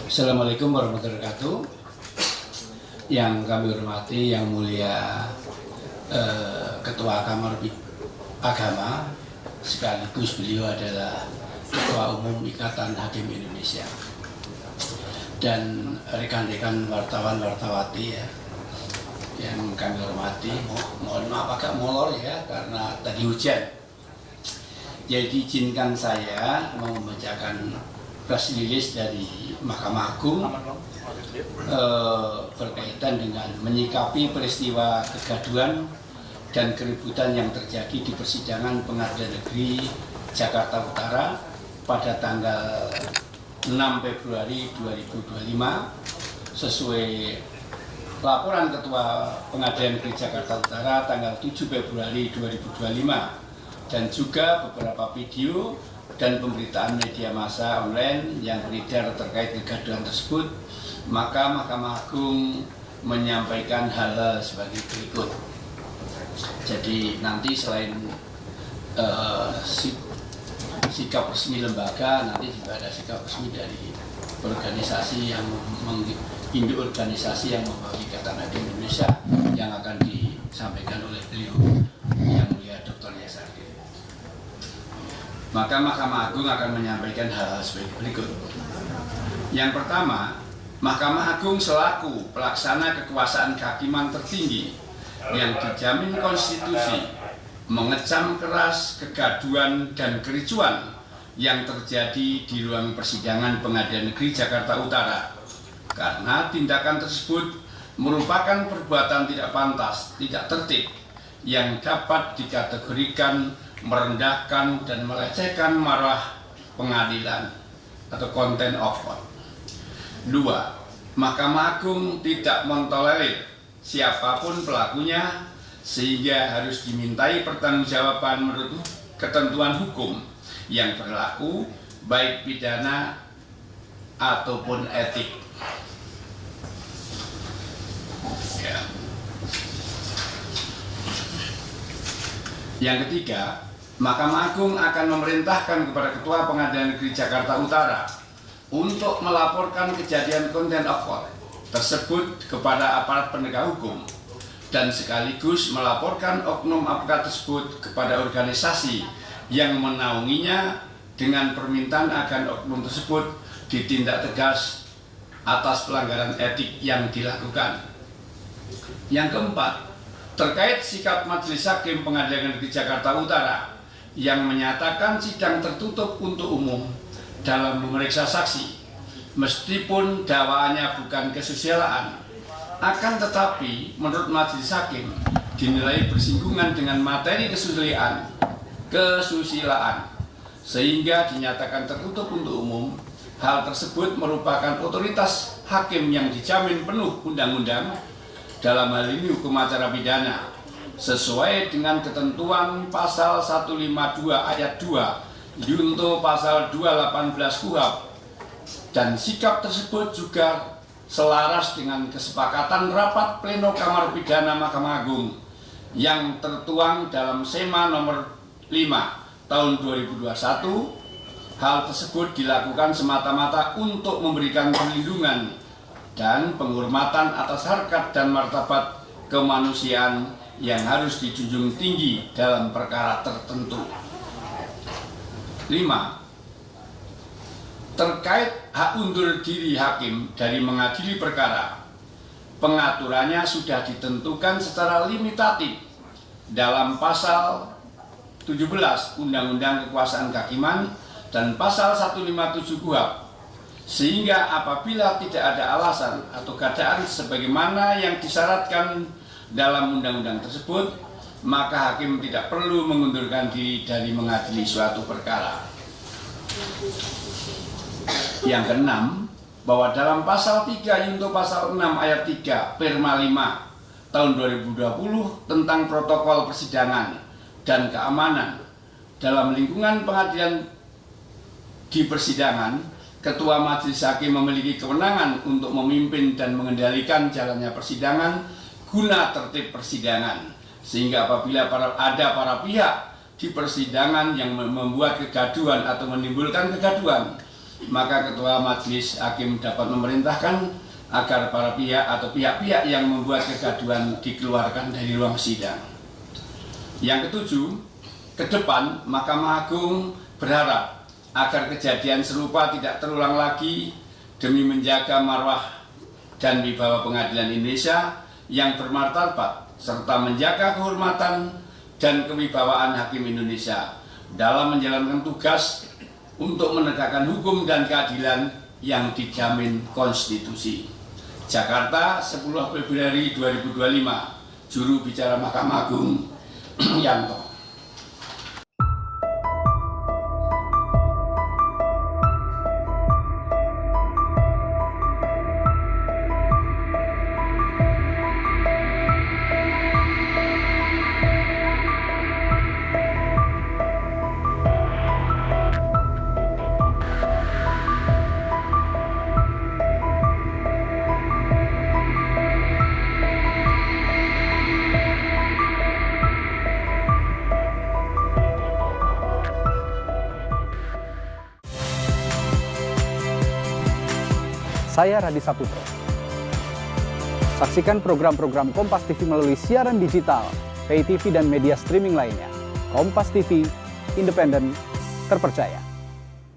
Assalamualaikum warahmatullahi wabarakatuh. Yang kami hormati, yang mulia Ketua Kamar Agama, sekaligus beliau adalah Ketua Umum Ikatan Hakim Indonesia, dan rekan-rekan wartawan-wartawati ya, yang kami hormati. Mohon maaf agak molor ya, karena tadi hujan. Jadi izinkan saya mau membacakan press release dari Mahkamah Agung berkaitan dengan menyikapi peristiwa kegaduhan dan keributan yang terjadi di persidangan Pengadilan Negeri Jakarta Utara pada tanggal 6 Februari 2025 sesuai laporan Ketua Pengadilan Negeri Jakarta Utara tanggal 7 Februari 2025 dan juga beberapa video dan pemberitaan media massa online yang beredar terkait kegaduhan tersebut. Maka Mahkamah Agung menyampaikan hal-hal sebagai berikut. Jadi nanti selain sikap resmi lembaga, nanti juga ada sikap resmi dari organisasi yang induk organisasi yang membawa Ikatan Hakim Indonesia yang akan disampaikan oleh beliau yang mulia Dr. Yasardi. Maka Mahkamah Agung akan menyampaikan hal-hal sebagai berikut. Yang pertama, Mahkamah Agung selaku pelaksana kekuasaan kehakiman tertinggi yang dijamin konstitusi mengecam keras kegaduhan dan kericuan yang terjadi di ruang persidangan Pengadilan Negeri Jakarta Utara, karena tindakan tersebut merupakan perbuatan tidak pantas, tidak tertib, yang dapat dikategorikan merendahkan dan melecehkan marwah pengadilan atau contempt of court. 2. Mahkamah Agung tidak mentolerir siapapun pelakunya sehingga harus dimintai pertanggungjawaban menurut ketentuan hukum yang berlaku baik pidana ataupun etik. Ya. Yang ketiga, Mahkamah Agung akan memerintahkan kepada Ketua Pengadilan Negeri Jakarta Utara untuk melaporkan kejadian contempt of court tersebut kepada aparat penegak hukum dan sekaligus melaporkan oknum aparat tersebut kepada organisasi yang menaunginya dengan permintaan agar oknum tersebut ditindak tegas atas pelanggaran etik yang dilakukan. Yang keempat, terkait sikap Majelis Hakim Pengadilan Negeri Jakarta Utara yang menyatakan sidang tertutup untuk umum dalam memeriksa saksi, meskipun dakwaannya bukan kesusilaan, akan tetapi menurut Majelis Hakim dinilai bersinggungan dengan materi kesusilaan, sehingga dinyatakan tertutup untuk umum. Hal tersebut merupakan otoritas hakim yang dijamin penuh undang-undang, dalam hal ini hukum acara pidana, sesuai dengan ketentuan pasal 152 ayat 2 junto pasal 218 KUHP, dan sikap tersebut juga selaras dengan kesepakatan rapat pleno Kamar Pidana Mahkamah Agung yang tertuang dalam SEMA nomor 5 tahun 2021. Hal tersebut dilakukan semata-mata untuk memberikan perlindungan dan penghormatan atas harkat dan martabat kemanusiaan yang harus dijunjung tinggi dalam perkara tertentu. 5. Terkait hak undur diri hakim dari mengadili perkara, pengaturannya sudah ditentukan secara limitatif dalam pasal 17 Undang-Undang Kekuasaan Kehakiman dan pasal 157 KUHP, sehingga apabila tidak ada alasan atau keadaan sebagaimana yang disyaratkan dalam undang-undang tersebut, maka hakim tidak perlu mengundurkan diri dari mengadili suatu perkara. Yang keenam, bahwa dalam pasal 3 junto pasal 6 ayat 3 Perma 5 tahun 2020 tentang protokol persidangan dan keamanan dalam lingkungan pengadilan di persidangan, Ketua Majelis Hakim memiliki kewenangan untuk memimpin dan mengendalikan jalannya persidangan guna tertib persidangan, sehingga apabila ada para pihak di persidangan yang membuat kegaduhan atau menimbulkan kegaduhan, maka Ketua Majelis Hakim dapat memerintahkan agar para pihak atau pihak-pihak yang membuat kegaduhan dikeluarkan dari ruang sidang. Yang ketujuh, ke depan Mahkamah Agung berharap agar kejadian serupa tidak terulang lagi demi menjaga marwah dan wibawa pengadilan Indonesia yang bermartabat serta menjaga kehormatan dan kewibawaan hakim Indonesia dalam menjalankan tugas untuk menegakkan hukum dan keadilan yang dijamin konstitusi. Jakarta, 10 Februari 2025, Juru Bicara Mahkamah Agung, Yanto. Saya Radi Saputro. Saksikan program-program Kompas TV melalui siaran digital, pay TV dan media streaming lainnya. Kompas TV, independen, terpercaya.